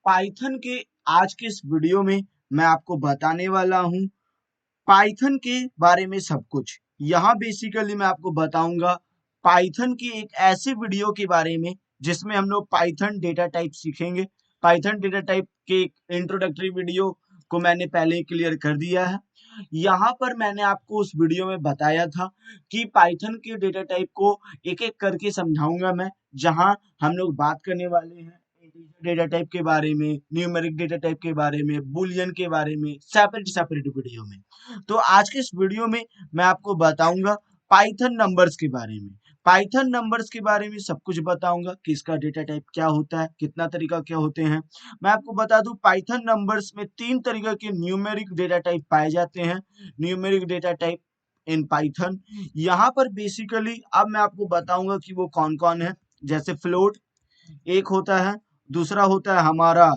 Python के आज के इस वीडियो में मैं आपको बताने वाला हूं पाइथन के बारे में सब कुछ। यहाँ बेसिकली मैं आपको बताऊंगा पाइथन की एक ऐसी वीडियो के बारे में जिसमें हम लोग पाइथन डेटा टाइप सीखेंगे। पाइथन डेटा टाइप के एक इंट्रोडक्टरी वीडियो को मैंने पहले ही क्लियर कर दिया है। यहाँ पर मैंने आपको उस वीडियो में बताया था कि पाइथन के डेटा टाइप को एक एक करके समझाऊंगा मैं, जहाँ हम लोग बात करने वाले हैं डेटा टाइप के बारे में, न्यूमेरिक डेटा टाइप के बारे में, बुलियन के बारे में, सेपरेट सेपरेट वीडियो में। तो आज के इस वीडियो में मैं आपको बताऊंगा पाइथन नंबर्स के बारे में। पाइथन नंबर्स के बारे में सब कुछ बताऊंगा कि इसका डेटा टाइप क्या होता है, कितना तरीका क्या होते हैं। मैं आपको बता दूं पाइथन नंबर्स में 3 तरीके के न्यूमेरिक डेटा टाइप पाए जाते हैं। Numeric data type in Python, यहाँ पर बेसिकली अब मैं आपको बताऊंगा कि वो कौन कौन है। जैसे फ्लोट एक होता है, दूसरा होता है हमारा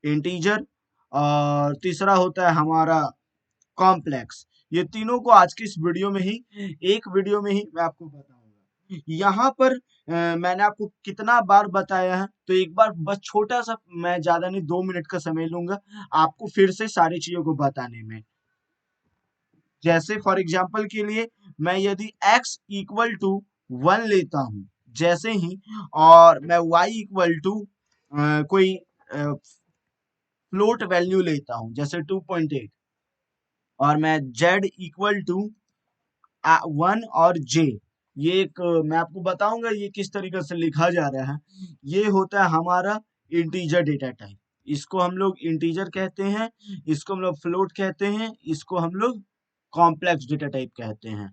इंटीजर, और तीसरा होता है हमारा कॉम्प्लेक्स। ये तीनों को आज की इस वीडियो में ही, एक वीडियो में ही मैं आपको बताऊंगा। यहाँ पर मैंने आपको कितना बार बताया है, तो एक बार बस छोटा सा, मैं ज्यादा नहीं 2 मिनट का समय लूंगा आपको फिर से सारी चीजों को बताने में। जैसे फॉर एग्जाम्पल के लिए मैं यदि x इक्वल टू 1 लेता हूं, जैसे ही, और मैं y इक्वल टू कोई फ्लोट वैल्यू लेता हूं जैसे 2.8, और मैं z इक्वल टू 1 और j, ये एक मैं आपको बताऊंगा ये किस तरीके से लिखा जा रहा है। ये होता है हमारा इंटीजर डेटा टाइप। इसको हम लोग इंटीजर कहते हैं, इसको हम लोग फ्लोट कहते हैं, इसको हम लोग कॉम्प्लेक्स डेटा टाइप कहते हैं।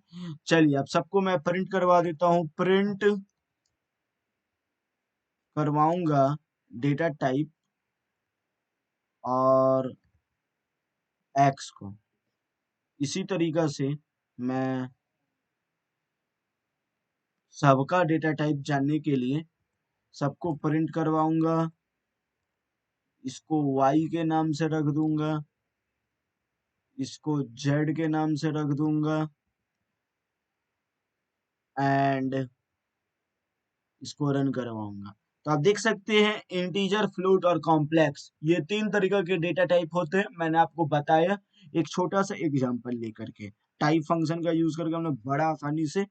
चलिए अब सबको मैं प्रिंट करवा देता हूं, प्रिंट करवाऊंगा डेटा टाइप और एक्स को। इसी तरीका से मैं सबका डेटा टाइप जानने के लिए सबको प्रिंट करवाऊंगा, इसको y के नाम से रख दूंगा, इसको z के नाम से रख दूंगा, एंड इसको रन करवाऊंगा। तो आप देख सकते हैं इंटीजर, फ्लोट और कॉम्प्लेक्स, ये 3 तरीके के डेटा टाइप होते हैं। मैंने आपको बताया एक छोटा सा एग्जांपल लेकर के। टाइप फंक्शन का यूज करके हम लोग बड़ा आसानी से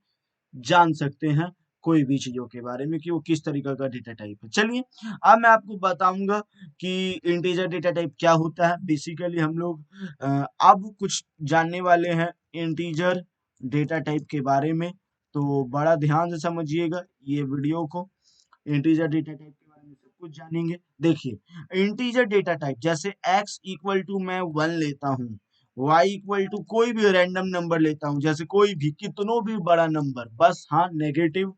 जान सकते हैं कोई भी चीजों के बारे में कि वो किस तरीके का डेटा टाइप है। चलिए अब मैं आपको बताऊंगा कि इंटीजर डेटा टाइप क्या होता है। बेसिकली हम लोग अब कुछ जानने वाले हैं इंटीजर डेटा टाइप के बारे में, तो बड़ा ध्यान से समझिएगा ये वीडियो को। इंटीजर डेटा टाइप के बारे में सब कुछ जानेंगे। देखिए इंटीजर डेटा टाइप, जैसे x इक्वल टू मैं 1 लेता हूँ, y इक्वल टू कोई भी रैंडम नंबर लेता हूँ, जैसे कोई भी कितनों भी बड़ा नंबर, बस हाँ नेगेटिव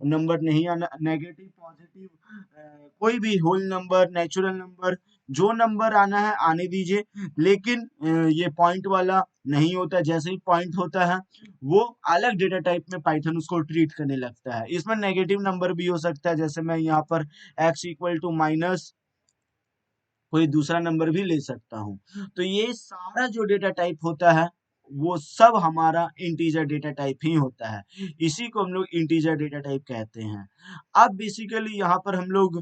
नंबर नहीं आना, नेगेटिव पॉजिटिव कोई भी होल नंबर, नेचुरल नंबर, जो नंबर आना है आने दीजिए, लेकिन ये पॉइंट वाला नहीं होता। जैसे ही पॉइंट होता है वो अलग डेटा टाइप में पाइथन उसको ट्रीट करने लगता है। इसमें नेगेटिव नंबर भी हो सकता है, जैसे मैं यहाँ पर x इक्वल टू माइनस कोई दूसरा नंबर भी ले सकता हूँ। तो ये सारा जो डेटा टाइप होता है वो सब हमारा इंटीजर डेटा टाइप ही होता है। इसी को हम लोग इंटीजर डेटा टाइप कहते हैं। अब बेसिकली यहाँ पर हम लोग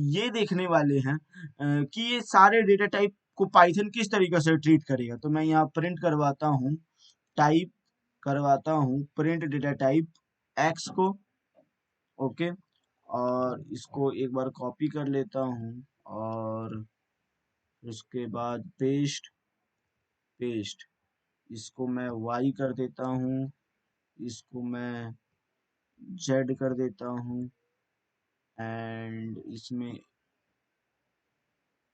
ये देखने वाले हैं कि ये सारे डेटा टाइप को पाइथन किस तरीके से ट्रीट करेगा। तो मैं यहाँ प्रिंट करवाता हूँ, टाइप करवाता हूँ प्रिंट डेटा टाइप एक्स को, ओके, और इसको एक बार कॉपी कर लेता हूँ, और उसके बाद पेस्ट, पेस्ट, इसको मैं y कर देता हूँ, इसको मैं z कर देता हूँ, एंड इसमें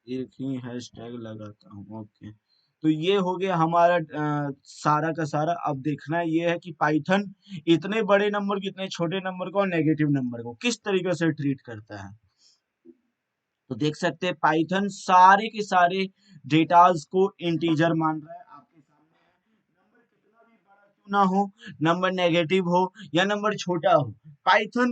एक ही हैशटैग लगाता हूँ, ओके। तो ये हो गया हमारा सारा का सारा। अब देखना ये है कि पाइथन इतने बड़े नंबर को, इतने छोटे नंबर को और नेगेटिव नंबर को किस तरीके से ट्रीट करता है। तो देख सकते हैं पाइथन सारे के सारे डेटाज को इंटीजर मान रहा है। आपके सामने है, नंबर कितना भी बड़ा क्यों ना हो, नंबर नेगेटिव हो या नंबर छोटा हो, पाइथन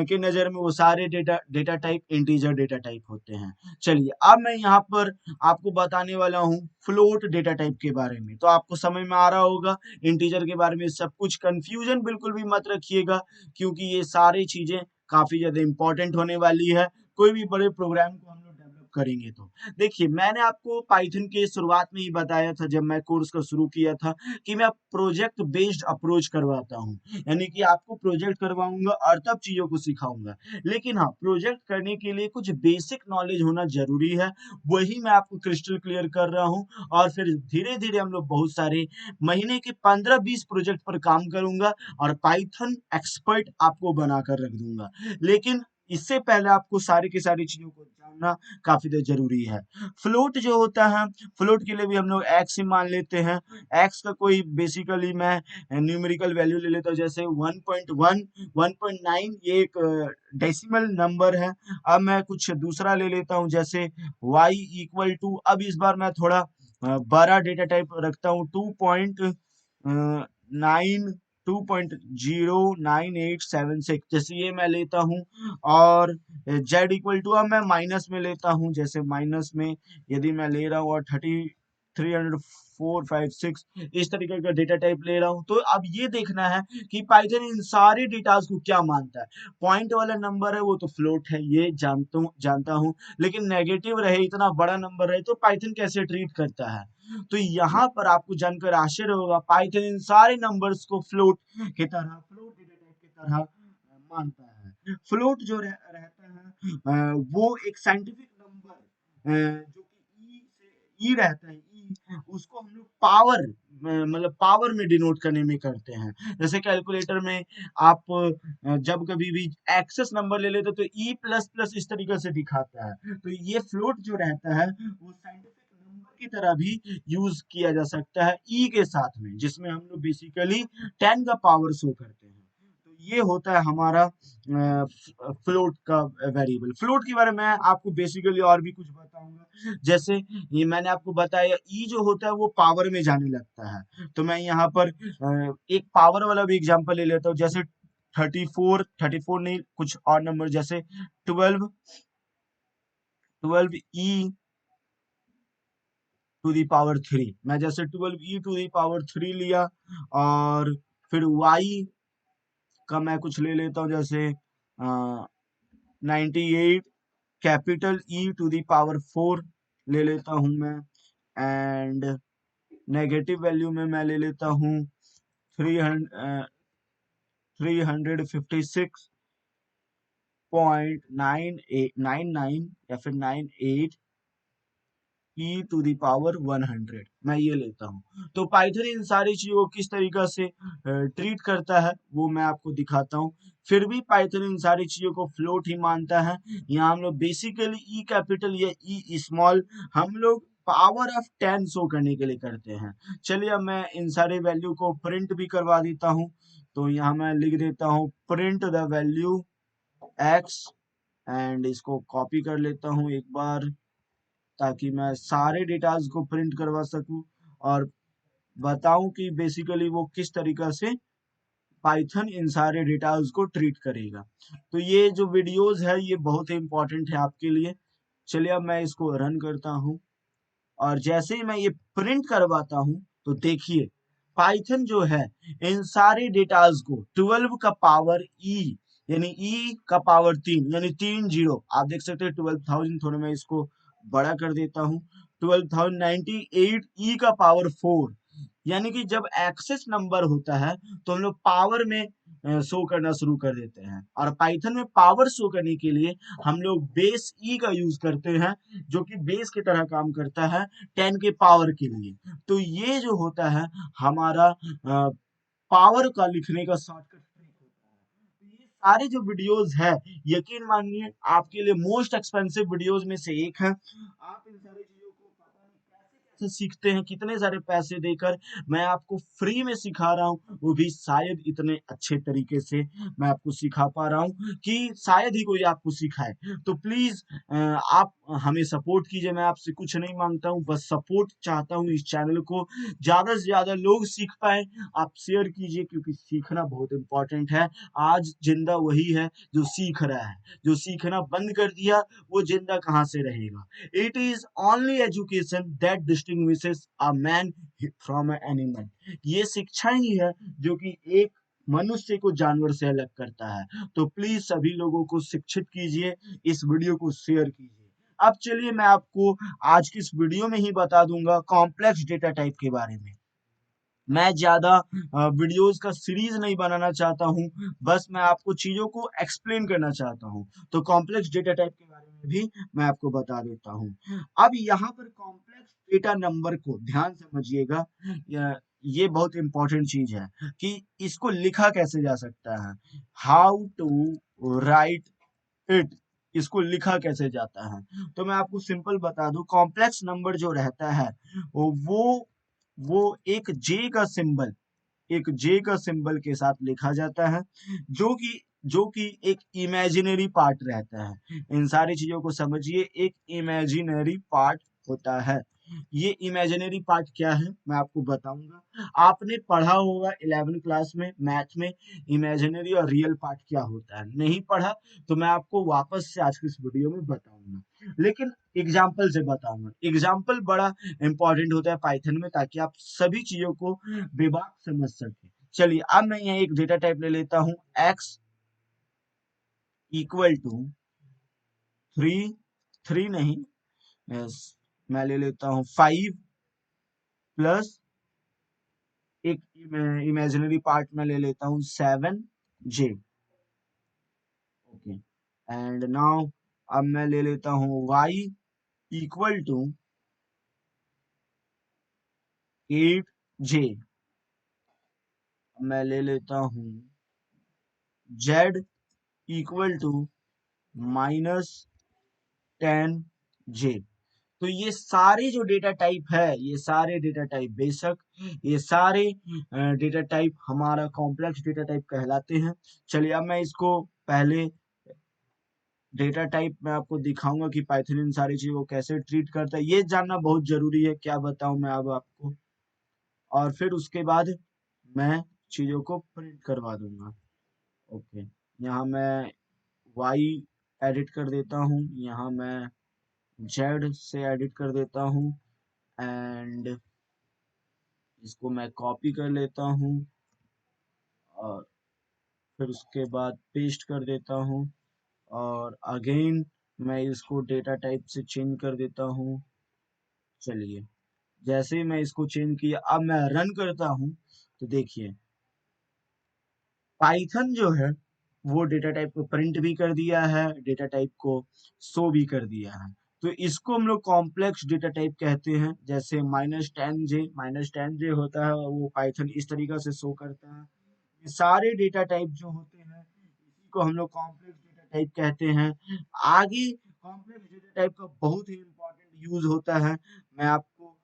के नजर में वो सारे data type integer data type होते हैं। चलिए अब मैं यहाँ पर आपको बताने वाला हूँ फ्लोट डेटा टाइप के बारे में। तो आपको समझ में आ रहा होगा इंटीजर के बारे में सब कुछ। कंफ्यूजन बिल्कुल भी मत रखिएगा, क्योंकि ये सारी चीजें काफी ज्यादा इंपॉर्टेंट होने वाली है। कोई भी बड़े प्रोग्राम को हम लोग डेवलप करेंगे। तो देखिए, मैंने आपको पाइथन के शुरुआत में ही बताया था जब मैं कोर्स का शुरू किया था कि मैं प्रोजेक्ट बेस्ड अप्रोच करवाता हूँ, यानी कि आपको प्रोजेक्ट करवाऊंगा और तब चीजों को सिखाऊंगा। लेकिन हाँ, प्रोजेक्ट करने के लिए कुछ बेसिक नॉलेज होना जरूरी है, वही मैं आपको क्रिस्टल क्लियर कर रहा हूँ। और फिर धीरे धीरे हम लोग बहुत सारे महीने के 15-20 प्रोजेक्ट पर काम करूंगा और पाइथन एक्सपर्ट आपको बनाकर रख दूंगा। लेकिन इससे पहले आपको सारी की सारी चीजों को जानना काफी जरूरी है। फ्लोट जो होता है, फ्लोट के लिए भी हम लोग एक्स ही मान लेते हैं। एक्स का कोई बेसिकली मैं न्यूमेरिकल वैल्यू ले लेता हूँ, जैसे 1.1, 1.9 ये एक डेसिमल नंबर है। अब मैं कुछ दूसरा ले लेता हूँ, जैसे y इक्वल टू, अब इस बार मैं थोड़ा बड़ा डेटा टाइप रखता हूँ, 2.9876, जैसे ये मैं लेता हूँ। और z इक्वल टू, अब मैं माइनस में लेता हूँ, जैसे माइनस में यदि मैं ले रहा हूँ और 30456 इस तरीके का डेटा टाइप ले रहा हूँ। तो अब ये देखना है कि पाइथन इन सारे डेटास को क्या मानता है। पॉइंट वाला नंबर है वो तो फ्लोट है, ये जानता हूँ, लेकिन नेगेटिव रहे, इतना बड़ा नंबर रहे तो पाइथन कैसे ट्रीट करता है। तो यहाँ पर आपको जानकर आश्चर्य होगा, पाइथन इन सारे नंबर्स को फ्लोट की तरह, फ्लोट डेटा टाइप की तरह मानता है। फ्लोट जो रहता है वो एक साइंटिफिक नंबर जो कि ई रहता है, ई उसको हम लोग पावर, मतलब पावर में डिनोट करने में करते हैं। जैसे कैलकुलेटर में आप जब कभी भी एक्सेस नंबर ले लेते तो ई प्लस प्लस इस तरीके से दिखाता है। तो ये फ्लोट जो रहता है वो साइंटिफिक नंबर की तरह भी यूज किया जा सकता है ई के साथ में, जिसमें हम लोग बेसिकली 10 का पावर शो करते हैं। तो ये होता है हमारा फ्लोट का वेरिएबल। फ्लोट के बारे में मैं आपको बेसिकली और भी कुछ बताऊंगा, जैसे ये मैंने आपको बताया ई जो होता है वो पावर में जाने लगता है। तो मैं यहाँ पर एक पावर वाला भी एग्जांपल ले लेता हूँ, जैसे 34 नहीं, कुछ और नंबर, जैसे 12 ई टू दी पावर 3, मैं जैसे 12 ई टू दी पावर 3 लिया। और फिर y का मैं कुछ ले लेता हूँ, जैसे 98 capital E to the power 4 ले लेता हूँ मैं। एंड नेगेटिव वैल्यू में मैं ले लेता हूँ 356.9899 या फिर 98 ई टू दी पावर 100, मैं ये लेता हूँ। तो पाइथन इन सारी चीजों को किस तरीके से ट्रीट करता है वो मैं आपको दिखाता हूँ। फिर भी पाइथन इन सारी चीजों को फ्लोट ही मानता है। यहाँ हम लोग बेसिकली ई कैपिटल या ई स्मॉल हम लोग पावर ऑफ 10 शो करने के लिए करते हैं। चलिए अब मैं इन सारे वैल्यू को प्रिंट भी करवा देता हूँ। तो यहाँ मैं लिख देता हूँ print the value x, and इसको कॉपी कर लेता हूँ एक बार, ताकि मैं सारे डेटाज को प्रिंट करवा सकूं और बताऊं कि बेसिकली वो किस तरीका से पाइथन इन सारे डेटाज को ट्रीट करेगा। तो ये जो वीडियोस है ये बहुत ही इंपॉर्टेंट है आपके लिए। चलिए अब मैं इसको रन करता हूं, और जैसे ही मैं ये प्रिंट करवाता हूं तो देखिए पाइथन जो है इन सारे डेटाज को 12 का पावर ई, यानी ई का पावर 3, यानी 30, आप देख सकते हैं 12,000, थोड़ा मैं इसको बड़ा कर देता हूँ, 12,098 ई का पावर 4, यानी कि जब एक्सेस नंबर होता है तो हम लोग पावर में शो करना शुरू कर देते हैं। और पाइथन में पावर शो करने के लिए हम लोग बेस ई का यूज करते हैं, जो कि बेस की तरह काम करता है 10 के पावर के लिए। तो ये जो होता है हमारा पावर का लिखने का शॉर्टकट ट्रिक होता है। तो ये सारे जो वीडियोस है, यकीन मानिए आपके लिए मोस्ट एक्सपेंसिव वीडियोस में से एक है। आप इन सारी चीजों को पता नहीं कैसे कैसे सीखते हैं, कितने सारे पैसे देकर मैं आपको फ्री में सिखा रहा हूँ, वो भी शायद इतने अच्छे तरीके से मैं आपको सिखा पा रहा हूँ कि शायद ही कोई आपको सिखाए। तो प्लीज आप हमें सपोर्ट कीजिए, मैं आपसे कुछ नहीं मांगता हूँ, बस सपोर्ट चाहता हूँ। इस चैनल को ज्यादा से ज्यादा लोग सीख पाए, आप शेयर कीजिए, क्योंकि सीखना बहुत इंपॉर्टेंट है। आज जिंदा वही है जो सीख रहा है, जो सीखना बंद कर दिया वो जिंदा कहाँ से रहेगा। It is only education that distinguishes a man from a animal. ये शिक्षा ही है जो कि एक मनुष्य को जानवर से अलग करता है। तो प्लीज सभी लोगों को शिक्षित कीजिए, इस वीडियो को शेयर कीजिए। अब चलिए मैं आपको आज की इस वीडियो में ही बता दूंगा कॉम्प्लेक्स डेटा टाइप के बारे में। मैं ज्यादा वीडियोस का सीरीज नहीं बनाना चाहता हूं, बस मैं आपको चीजों को एक्सप्लेन करना चाहता हूं। तो कॉम्प्लेक्स डेटा टाइप के बारे में भी मैं आपको बता देता हूं। अब यहाँ पर कॉम्प्लेक्स डेटा नंबर को ध्यान समझिएगा, ये बहुत इंपॉर्टेंट चीज है कि इसको लिखा कैसे जा सकता है, हाउ टू राइट इट, इसको लिखा कैसे जाता है। तो मैं आपको सिंपल बता दूं, कॉम्प्लेक्स नंबर जो रहता है वो वो एक जे का सिंबल के साथ लिखा जाता है, जो कि एक इमेजिनरी पार्ट रहता है। इन सारी चीजों को समझिए, एक इमेजिनरी पार्ट होता है। ये इमेजिनरी पार्ट क्या है मैं आपको बताऊंगा। आपने पढ़ा होगा 11वीं क्लास में मैथ में इमेजिनरी और रियल पार्ट क्या होता है, नहीं पढ़ा तो मैं आपको वापस से आज की इस वीडियो में बताऊंगा, लेकिन एग्जाम्पल से बताऊंगा। एग्जाम्पल बड़ा इंपॉर्टेंट होता है पाइथन में, ताकि आप सभी चीजों को बेबाक समझ सके। चलिए अब मैं यहाँ एक डेटा टाइप ले लेता हूँ, x इक्वल टू 3, 3 नहीं, yes, मैं ले लेता हूँ 5 प्लस एक इमेजिनरी पार्ट में ले लेता हूँ 7j। ओके, एंड नाउ अब मैं ले लेता हूँ y इक्वल टू 8j। मैं ले लेता हूँ z इक्वल टू -10j। तो ये सारे जो डेटा टाइप है, ये सारे डेटा टाइप, बेशक ये सारे डेटा टाइप हमारा कॉम्प्लेक्स डेटा टाइप कहलाते हैं। चलिए अब मैं इसको पहले डेटा टाइप मैं आपको दिखाऊंगा कि पाइथन इन सारी चीजों को कैसे ट्रीट करता है। ये जानना बहुत जरूरी है, क्या बताऊं मैं अब आपको, और फिर उसके बाद मैं चीजों को प्रिंट करवा दूंगा। ओके, यहाँ मैं y एडिट कर देता हूँ, यहाँ मैं z से एडिट कर देता हूँ, एंड इसको मैं कॉपी कर लेता हूँ और फिर उसके बाद पेस्ट कर देता हूँ, और अगेन मैं इसको डेटा टाइप से चेंज कर देता हूँ। चलिए, जैसे ही मैं इसको चेंज किया, अब मैं रन करता हूँ तो देखिए पाइथन जो है वो डेटा टाइप को प्रिंट भी कर दिया है, डेटा टाइप को शो भी कर दिया है। तो इसको हम लोग कॉम्प्लेक्स डेटा टाइप कहते हैं। जैसे -10j होता है, वो पाइथन इस तरीके से शो करता है। ये सारे डेटा टाइप जो होते हैं इसी को हम लोग कॉम्प्लेक्स डेटा टाइप कहते हैं। आगे कॉम्प्लेक्स डेटा टाइप का बहुत ही इंपॉर्टेंट यूज होता है, मैं आपको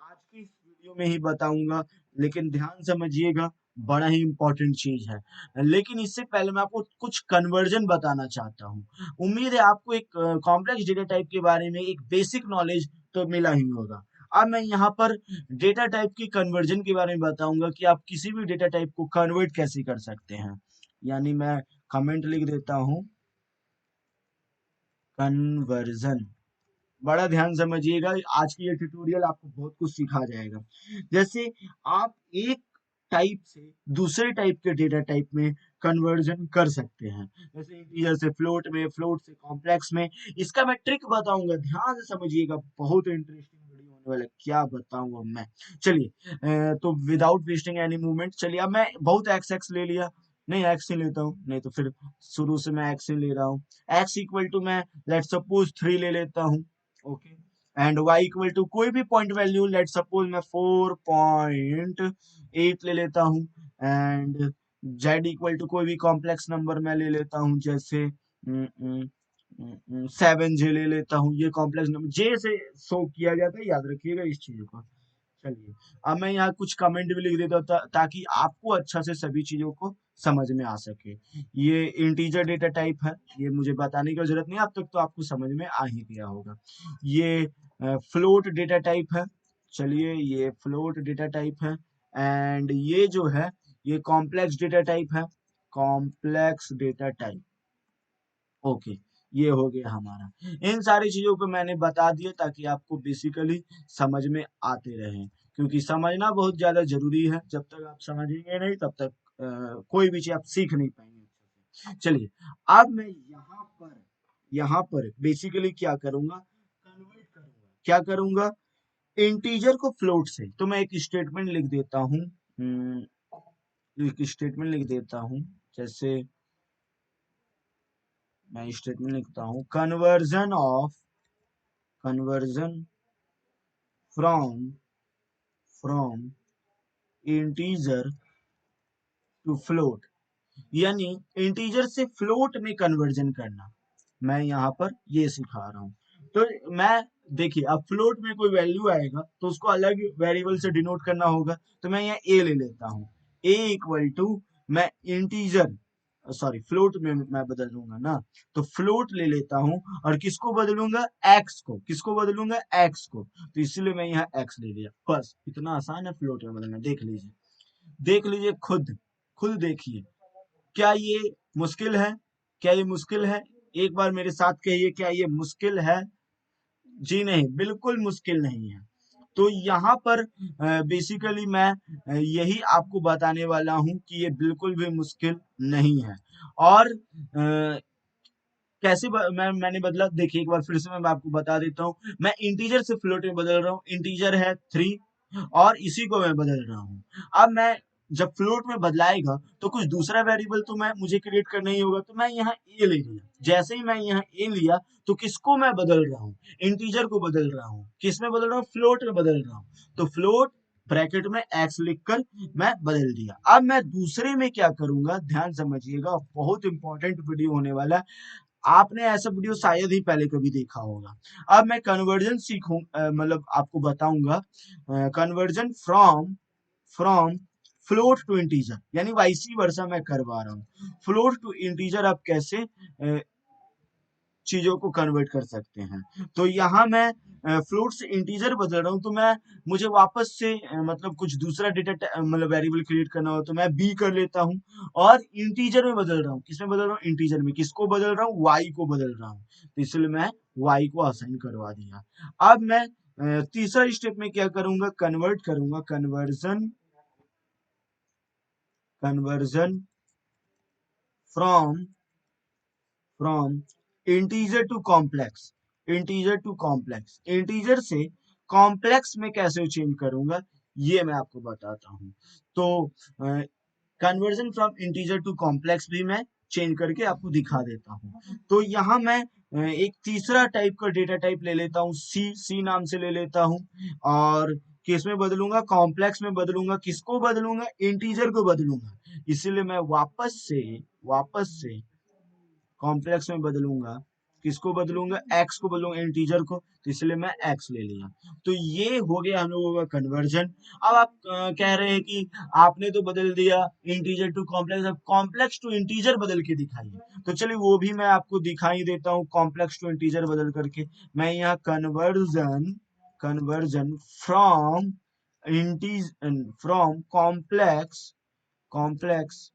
आज की इस वीडियो में ही बताऊंगा, लेकिन ध्यान समझिएगा, बड़ा ही इंपॉर्टेंट चीज है। लेकिन इससे पहले मैं आपको कुछ कन्वर्जन बताना चाहता हूँ। उम्मीद है आपको एक कॉम्प्लेक्स डेटा टाइप के बारे में एक बेसिक नॉलेज तो मिला ही होगा। अब मैं यहाँ पर डेटा टाइप की कन्वर्जन के बारे में बताऊंगा कि आप किसी भी डेटा टाइप को कन्वर्ट कैसे कर सकते हैं। यानी मैं कमेंट लिख देता हूँ, कन्वर्जन। बड़ा ध्यान समझिएगा, आज की ये ट्यूटोरियल आपको बहुत कुछ सिखा जाएगा। जैसे आप एक टाइप से दूसरे टाइप के डेटा टाइप में कन्वर्जन कर सकते हैं, जैसे इंटीजर से फ्लोट में, फ्लोट से कॉम्प्लेक्स में। इसका मैं ट्रिक बताऊंगा, ध्यान से समझिएगा, बहुत इंटरेस्टिंग वीडियो होने वाला है, क्या बताऊंगा मैं। चलिए तो विदाउट वेस्टिंग एनी मूवमेंट, चलिए अब मैं बहुत एक्स ले लिया, नहीं एक्स ही लेता हूँ, नहीं तो फिर शुरू से मैं एक्स ही ले रहा हूँ। एक्स इक्वल टू मैं लेट सपोज 3 ले लेता हूँ। Okay, and y equal to कोई भी पॉइंट वैल्यू, लेट सपोज मैं 4.8 ले लेता हूँ, एंड z इक्वल टू कोई भी कॉम्प्लेक्स नंबर मैं ले लेता हूँ, जैसे 7j ले लेता हूँ। ये कॉम्प्लेक्स नंबर j से शो किया जाता है, याद रखिएगा इस चीज को। चलिए अब मैं यहाँ कुछ कमेंट भी लिख देता हूँ ताकि आपको अच्छा से सभी चीजों को समझ में आ सके। ये इंटीजर डेटा टाइप है, ये मुझे बताने की जरूरत नहीं, अब तक तो आपको समझ में आ ही गया होगा। ये फ्लोट डेटा टाइप है, चलिए ये फ्लोट डेटा टाइप है, एंड ये जो है ये कॉम्प्लेक्स डेटा टाइप है, कॉम्प्लेक्स डेटा टाइप। ओके, ये हो गया हमारा। इन सारी चीजों को मैंने बता दिया ताकि आपको बेसिकली समझ में आते रहे, क्योंकि समझना बहुत ज्यादा जरूरी है। जब तक आप समझेंगे नहीं तब तक कोई भी चीज आप सीख नहीं पाएंगे अच्छे से। चलिए अब मैं यहाँ पर बेसिकली क्या करूंगा, क्या करूंगा, इंटीजर को फ्लोट से, तो मैं एक स्टेटमेंट लिख देता हूं, एक स्टेटमेंट लिख देता हूं, जैसे मैं स्टेटमेंट लिखता हूं, conversion from integer to float, यानी इंटीजर से फ्लोट में कन्वर्जन करना, मैं यहाँ पर ये सिखा रहा हूँ। तो मैं, देखिए अब फ्लोट में कोई वैल्यू आएगा तो उसको अलग वेरिएबल से डिनोट करना होगा, तो मैं यहाँ ए ले लेता हूँ, ए इक्वल टू, मैं इंटीजर सॉरी फ्लोट में मैं बदल दूंगा ना, तो फ्लोट ले लेता हूँ और किसको बदलूंगा, एक्स को, किसको बदलूंगा, एक्स को, तो इसलिए मैं यहाँ एक्स ले लिया। बस इतना आसान है फ्लोट में बदलना, देख लीजिए, देख लीजिए, खुद खुद देखिए, क्या ये मुश्किल है, क्या ये मुश्किल है, एक बार मेरे साथ कहिए, क्या ये मुश्किल है, जी नहीं, बिल्कुल मुश्किल नहीं है। तो यहाँ पर बेसिकली मैं यही आपको बताने वाला हूँ कि ये बिल्कुल भी मुश्किल नहीं है। और कैसे मैंने बदला, देखिए एक बार फिर से मैं आपको बता देता हूँ, मैं इंटीजर से फ्लोट में बदल रहा हूँ, इंटीजर है 3 और इसी को मैं बदल रहा हूँ। अब मैं जब फ्लोट में बदलाएगा तो कुछ दूसरा वेरिएबल तो मैं मुझे क्रिएट करना ही होगा, तो मैं यहाँ ए ले लिया, जैसे ही मैं यहाँ ए लिया तो किसको मैं बदल रहा हूँ, इंटीजर को बदल रहा हूँ, किस में बदल रहा हूँ, फ्लोट में बदल रहा हूँ, तो फ्लोट ब्रैकेट में एक्स लिखकर मैं बदल दिया। अब मैं दूसरे में क्या करूंगा, ध्यान समझिएगा, बहुत इंपॉर्टेंट वीडियो होने वाला है, आपने ऐसा वीडियो शायद ही पहले कभी देखा होगा। अब मैं कन्वर्जन सीखूं, मतलब आपको बताऊंगा, conversion from from float to integer, यानी वाइसी वर्सा मैं करवा रहा हूँ। फ्लोट टू इंटीजर आप कैसे चीजों को कन्वर्ट कर सकते हैं, तो यहाँ मैं फ्लोट से इंटीजर बदल रहा हूँ, तो मैं, मुझे वापस से मतलब कुछ दूसरा डेटा मतलब वेरिएबल क्रिएट करना हो तो मैं बी कर लेता हूँ और इंटीजर में बदल रहा हूँ, किसमें बदल रहा हूँ, इंटीजर में, किसको बदल रहा हूँ, वाई को बदल रहा हूँ, तो इसलिए मैं वाई को असाइन करवा दिया। अब मैं तीसरा स्टेप में क्या करूंगा, कन्वर्ट करूंगा, conversion from from integer to complex, integer to complex, integer से कॉम्प्लेक्स में कैसे चेंज करूंगा ये मैं आपको बताता हूँ। तो conversion from integer to complex भी मैं चेंज करके आपको दिखा देता हूँ। तो यहाँ मैं एक तीसरा टाइप का डेटा टाइप ले लेता हूँ, सी नाम से ले लेता हूँ, और किस में बदलूंगा, कॉम्प्लेक्स में बदलूंगा, किसको बदलूंगा, इंटीजर को बदलूंगा, इसीलिए मैं वापस से कॉम्प्लेक्स में बदलूंगा, किसको बदलूंगा, एक्स को बदलूंगा, इंटीजर को, तो इसलिए मैं एक्स ले लिया। तो ये हो गया हम लोगों का कन्वर्जन। अब आप कह रहे हैं कि आपने तो बदल दिया इंटीजर टू कॉम्प्लेक्स, अब कॉम्प्लेक्स टू इंटीजर बदल के दिखाइए, तो चलिए वो भी मैं आपको दिखाई देता हूँ, कॉम्प्लेक्स टू इंटीजर बदल करके। मैं यहाँ conversion conversion from integer from complex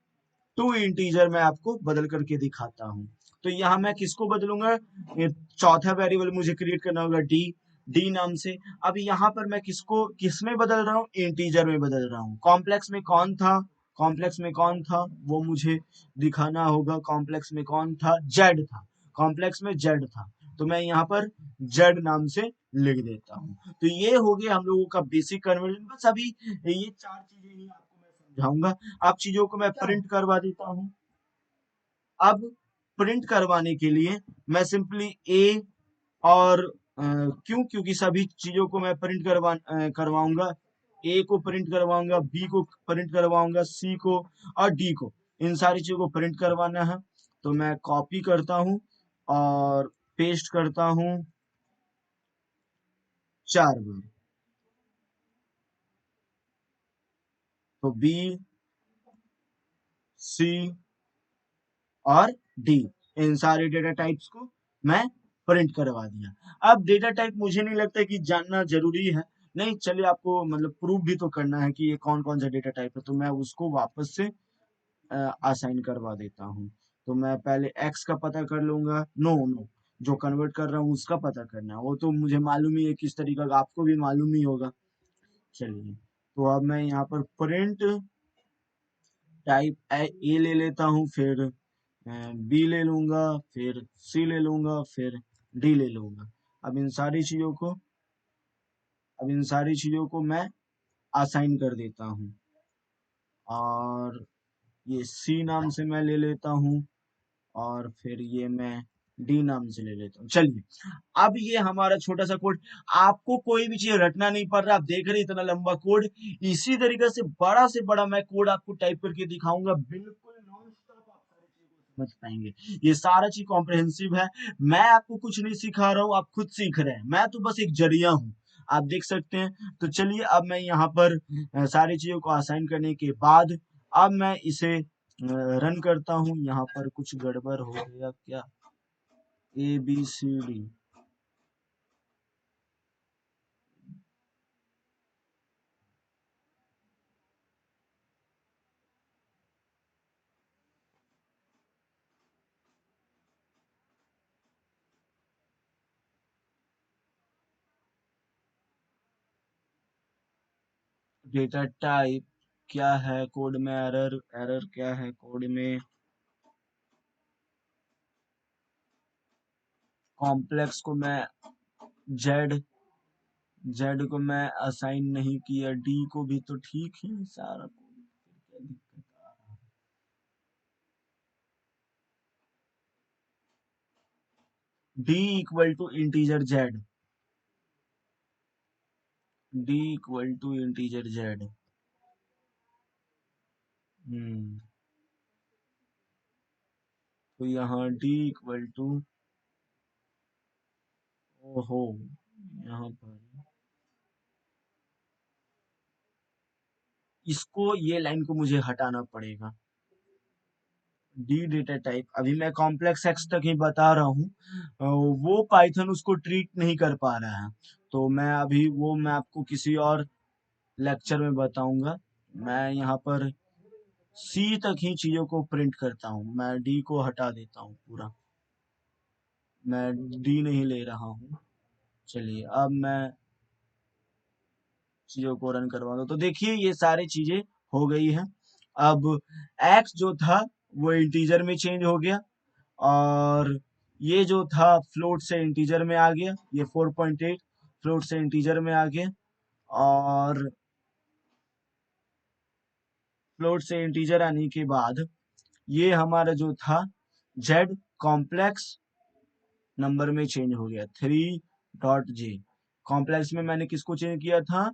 to integer में आपको बदल करके दिखाता हूँ। तो यहाँ मैं किसको बदलूंगा, ये चौथा वेरिएबल मुझे क्रिएट करना होगा, डी नाम से। अब यहाँ पर मैं किसको किस में बदल रहा हूँ, इंटीजर में बदल रहा हूँ। कॉम्प्लेक्स में कौन था वो मुझे दिखाना होगा, कॉम्प्लेक्स में कौन था, जेड था, कॉम्प्लेक्स में जेड था, तो मैं यहाँ पर जेड नाम से लिख देता हूँ। तो ये हो गया हम लोगों का बेसिक कन्वर्जन। बस अभी ये चार चीजें ही आपको मैं समझाऊंगा। आप चीजों को मैं प्रिंट करवा देता हूँ। अब प्रिंट करवाने के लिए मैं सिंपली ए और क्यों, क्योंकि सभी चीजों को मैं प्रिंट करवाऊंगा, ए को प्रिंट करवाऊंगा, बी को प्रिंट करवाऊंगा, सी को और डी को, इन सारी चीजों को प्रिंट करवाना है। तो मैं कॉपी करता हूँ और पेस्ट करता हूँ 4 बार, तो बी, सी और डी, इन सारे डेटा टाइप्स को मैं प्रिंट करवा दिया। अब डेटा टाइप मुझे नहीं लगता कि जानना जरूरी है, नहीं, चलिए आपको मतलब प्रूफ भी तो करना है कि ये कौन कौन सा डेटा टाइप है, तो मैं उसको वापस से असाइन करवा देता हूँ। तो मैं पहले एक्स का पता कर लूंगा, नो नो, जो कन्वर्ट कर रहा हूँ उसका पता करना है, वो तो मुझे मालूम ही है किस तरीका का, आपको भी मालूम ही होगा। चलिए, तो अब मैं यहाँ पर प्रिंट टाइप ए ले लेता हूँ, फिर बी ले लूंगा, फिर सी ले लूंगा, फिर डी ले लूंगा। अब इन सारी चीजों को अब इन सारी चीजों को मैं असाइन कर देता हूँ और ये सी नाम से मैं ले लेता हूँ और फिर ये मैं डी नाम से ले लेता हूँ। चलिए, अब ये हमारा छोटा सा कोड, आपको कोई भी चीज रटना नहीं पड़ रहा। आप देख रहे हैं इतना लंबा कोड, इसी तरीके से बड़ा मैं कोड आपको टाइप करके दिखाऊंगा, बिल्कुल नॉन स्टॉप आप सारी चीजों को समझ पाएंगे। ये सारा चीज कॉम्प्रिहेंसिव है, मैं आपको कुछ नहीं सिखा रहा हूँ, आप खुद सीख रहे हैं, मैं तो बस एक जरिया हूँ, आप देख सकते हैं। तो चलिए, अब मैं यहाँ पर सारी चीजों को असाइन करने के बाद अब मैं इसे रन करता हूँ। यहाँ पर कुछ गड़बड़ हो गया क्या? ABCD, डेटा टाइप क्या है कोड में, एरर एरर क्या है कोड में, कॉम्प्लेक्स को मैं जेड जेड को मैं असाइन नहीं किया, डी को भी तो ठीक है सारा कोड, क्या दिक्कत आ रहा है? D equal to integer Z, D equal to integer Z. Hmm, तो यहाँ डी इक्वल टू, ओहो, यहाँ पर इसको, ये लाइन को मुझे हटाना पड़ेगा। डी डेटा टाइप, अभी मैं कॉम्प्लेक्स एक्स तक ही बता रहा हूँ, वो पाइथन उसको ट्रीट नहीं कर पा रहा है, तो मैं अभी वो मैं आपको किसी और लेक्चर में बताऊंगा। मैं यहाँ पर सी तक ही चीजों को प्रिंट करता हूँ, मैं डी को हटा देता हूँ पूरा, मैं डी नहीं ले रहा हूँ। चलिए, अब मैं चीजों को रन करवा दो, तो देखिए ये सारी चीजें हो गई है। अब एक्स जो था वो इंटीजर में चेंज हो गया, और ये जो था फ्लोट से इंटीजर में आ गया, ये 4.8 फ्लोट से इंटीजर में आ गया, और फ्लोट से इंटीजर आने के बाद ये हमारा जो था जेड कॉम्प्लेक्स नंबर में चेंज हो गया, 3.j। कॉम्प्लेक्स में मैंने किसको चेंज किया था?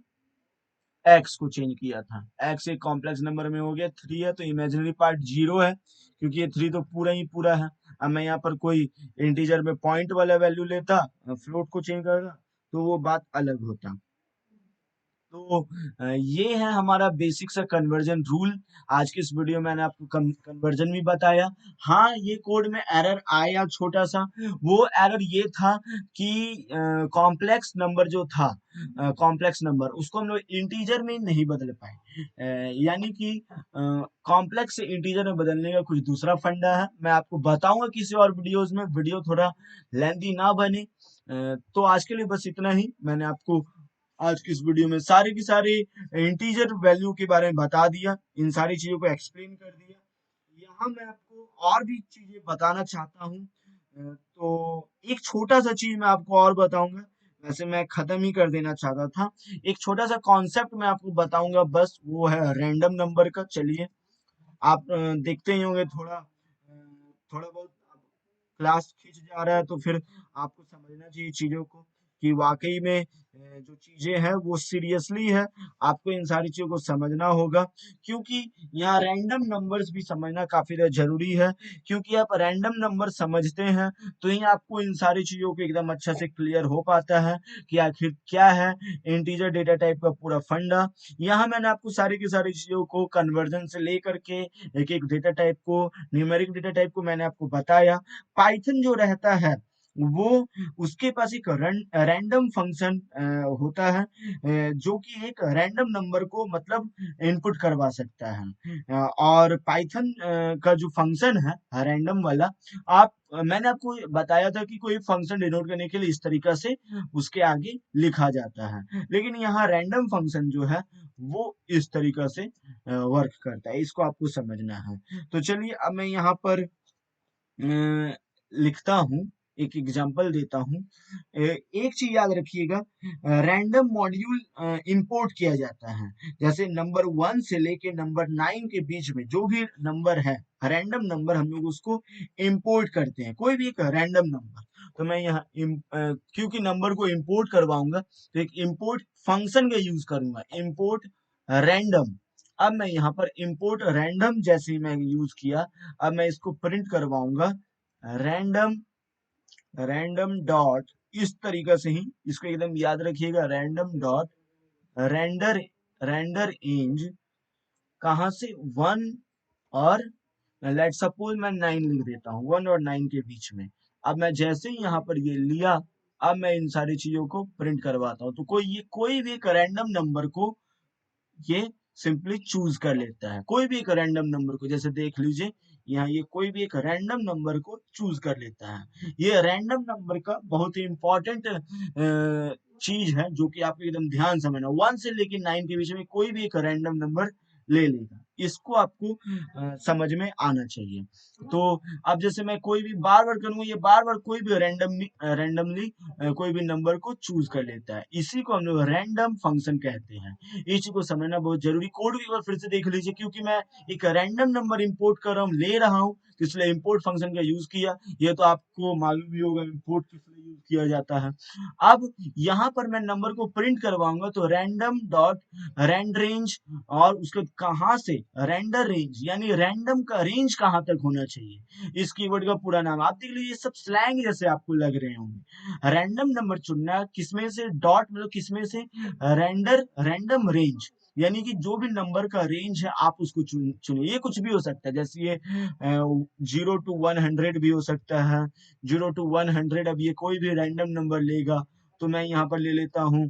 एक्स को चेंज किया था, एक्स एक कॉम्प्लेक्स नंबर में हो गया, 3 है तो इमेजिनरी पार्ट 0 है, क्योंकि ये 3 तो पूरा ही पूरा है। अब मैं यहाँ पर कोई इंटीजर में पॉइंट वाला वैल्यू लेता, फ्लोट को चेंज करता, तो वो बात अलग होता। तो ये है हमारा बेसिक सा कन्वर्जन रूल। आज की इस वीडियो में मैंने आपको कन्वर्जन भी बताया। हाँ, ये कोड में एरर आया छोटा सा, वो एरर ये था कि कॉम्प्लेक्स नंबर जो था, कॉम्प्लेक्स नंबर उसको हम लोग इंटीजर में नहीं बदल पाए, यानी कि कॉम्प्लेक्स से इंटीजर में बदलने का कुछ दूसरा फंडा है, मैं आपको बताऊंगा किसी और वीडियोस में, वीडियो थोड़ा लेंथी ना बने। तो आज के लिए बस इतना ही, मैंने आपको आज की इस वीडियो में सारे की सारे इंटीजर वैल्यू के बारे में बता दिया, इन सारी चीजों को एक्सप्लेन कर दिया। यहाँ मैं आपको और भी चीजें बताना चाहता हूँ, तो एक छोटा सा चीज मैं आपको और बताऊंगा, वैसे मैं खत्म ही कर देना चाहता था। एक छोटा सा कॉन्सेप्ट मैं आपको बताऊंगा, बस वो है रैंडम नंबर का। चलिए, आप देखते ही होंगे, थोड़ा बहुत क्लास खींच जा रहा है, तो फिर आपको समझना चाहिए चीजों को कि वाकई में जो चीजें हैं वो सीरियसली है, आपको इन सारी चीजों को समझना होगा, क्योंकि यहाँ रैंडम नंबर्स भी समझना काफी ज़्यादा जरूरी है। क्योंकि आप रैंडम नंबर समझते हैं तो ही आपको इन सारी चीजों को एकदम अच्छा से क्लियर हो पाता है कि आखिर क्या है इंटीजर डेटा टाइप का पूरा फंडा। यहाँ मैंने आपको सारी की सारी चीजों को कन्वर्जन से लेकर के एक एक डेटा टाइप को, न्यूमेरिक डेटा टाइप को मैंने आपको बताया। पाइथन जो रहता है वो, उसके पास एक रैंडम फंक्शन होता है, जो कि एक रैंडम नंबर को मतलब इनपुट करवा सकता है, और पाइथन का जो फंक्शन है रैंडम वाला, आप मैंने आपको बताया था कि कोई फंक्शन डिनोट करने के लिए इस तरीका से उसके आगे लिखा जाता है, लेकिन यहाँ रैंडम फंक्शन जो है वो इस तरीका से वर्क करता है, इसको आपको समझना है। तो चलिए, अब मैं यहाँ पर लिखता हूँ एक एग्जांपल देता हूँ। एक चीज याद रखिएगा, रैंडम मॉड्यूल इंपोर्ट किया जाता है। जैसे नंबर 1 से लेके नंबर 9 के बीच में जो भी नंबर है, रैंडम नंबर, हम लोग उसको इंपोर्ट करते हैं, कोई भी एक रैंडम नंबर। तो मैं यहाँ क्योंकि नंबर को इंपोर्ट करवाऊंगा तो एक इंपोर्ट फंक्शन का यूज करूंगा, इंपोर्ट रैंडम। अब मैं यहाँ पर इंपोर्ट रैंडम जैसे ही मैं यूज किया, अब मैं इसको प्रिंट करवाऊंगा रैंडम, रैंडम डॉट, इस तरीके से ही इसको एकदम याद रखिएगा, रैंडम डॉट रेंडर, रेंडर इंज कहाँ से 1 और लेट सपोज मैं 9 लिख देता हूँ, 1 और 9 के बीच में। अब मैं जैसे ही यहाँ पर ये लिया, अब मैं इन सारी चीजों को प्रिंट करवाता हूँ, तो कोई भी एक रैंडम नंबर को ये सिंपली चूज कर लेता है, कोई भी एक रैंडम नंबर को, जैसे देख लीजिए यहाँ ये कोई भी एक रैंडम नंबर को चूज कर लेता है। ये रैंडम नंबर का बहुत ही इंपॉर्टेंट चीज है जो कि आपको एकदम ध्यान समझना, 1 से लेके 9 के बीच में कोई भी एक रैंडम नंबर ले लेगा, इसको आपको समझ में आना चाहिए। तो अब जैसे मैं कोई भी बार बार करूंगा, ये बार बार कोई भी रैंडमली कोई भी नंबर को चूज कर लेता है, इसी को हम लोग रैंडम फंक्शन कहते हैं। इस चीज को समझना बहुत जरूरी। कोड भी एक बार फिर से देख लीजिए, क्योंकि मैं एक रैंडम नंबर इंपोर्ट कर रहा हूँ, ले रहा हूँ, तो इसलिए इंपोर्ट फंक्शन का यूज किया। ये तो आपको मालूम ही होगा इंपोर्ट किस लिए यूज किया जाता है। अब यहाँ पर मैं नंबर को प्रिंट करवाऊंगा, तो रैंडम डॉट रैंड रेंज, और उसके कहाँ से रेंडर रेंज, यानी रैंडम का रेंज कहाँ तक होना चाहिए, इस कीवर्ड का पूरा नाम। आप देख लीजिए ये सब स्लैंग जैसे आपको लग रहे होंगे। रैंडम नंबर चुनना, किसमें से डॉट मतलब किसमें से, रैंडम रेंज, यानी कि जो भी नंबर का रेंज है आप उसको चुनिए। ये कुछ भी हो सकता है, जैसे ये 0 to 100 भी हो सकता है, 0 to 100। अब ये कोई भी रैंडम नंबर लेगा, तो मैं यहाँ पर ले लेता हूँ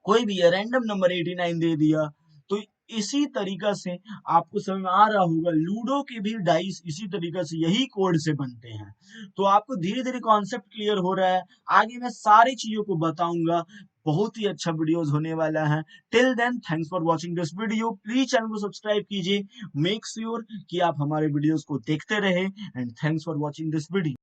कोई भी रैंडम नंबर 89 दे दिया। तो इसी तरीका से आपको समझ में आ रहा होगा, लूडो के भी डाइस इसी तरीका से यही कोड से बनते हैं। तो आपको धीरे धीरे कॉन्सेप्ट क्लियर हो रहा है, आगे मैं सारी चीजों को बताऊंगा। बहुत ही अच्छा वीडियोस होने वाला है। Till then thanks for watching this video. Please channel को सब्सक्राइब कीजिए, मेक श्योर कि आप हमारे वीडियोस को देखते रहे, and thanks for watching this video.